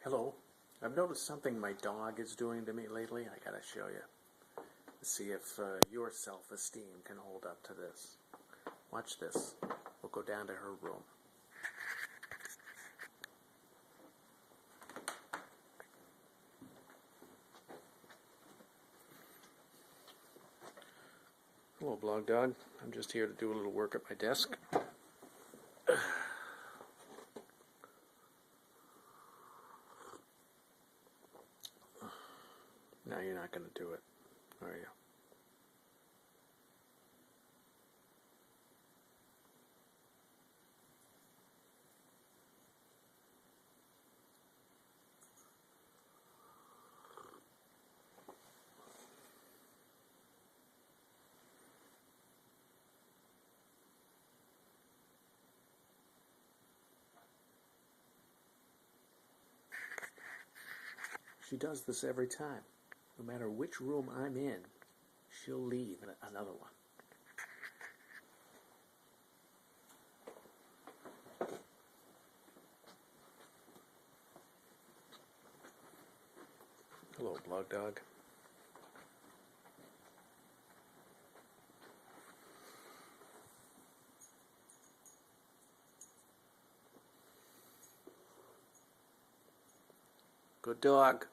Hello. I've noticed something my dog is doing to me lately. I gotta show you. See if your self-esteem can hold up to this. Watch this. We'll go down to her room. Hello, Blog Dog. I'm just here to do a little work at my desk. Now you're not going to do it, are you? She does this every time. No matter which room I'm in, she'll leave another one. Hello, Blog Dog. Good dog.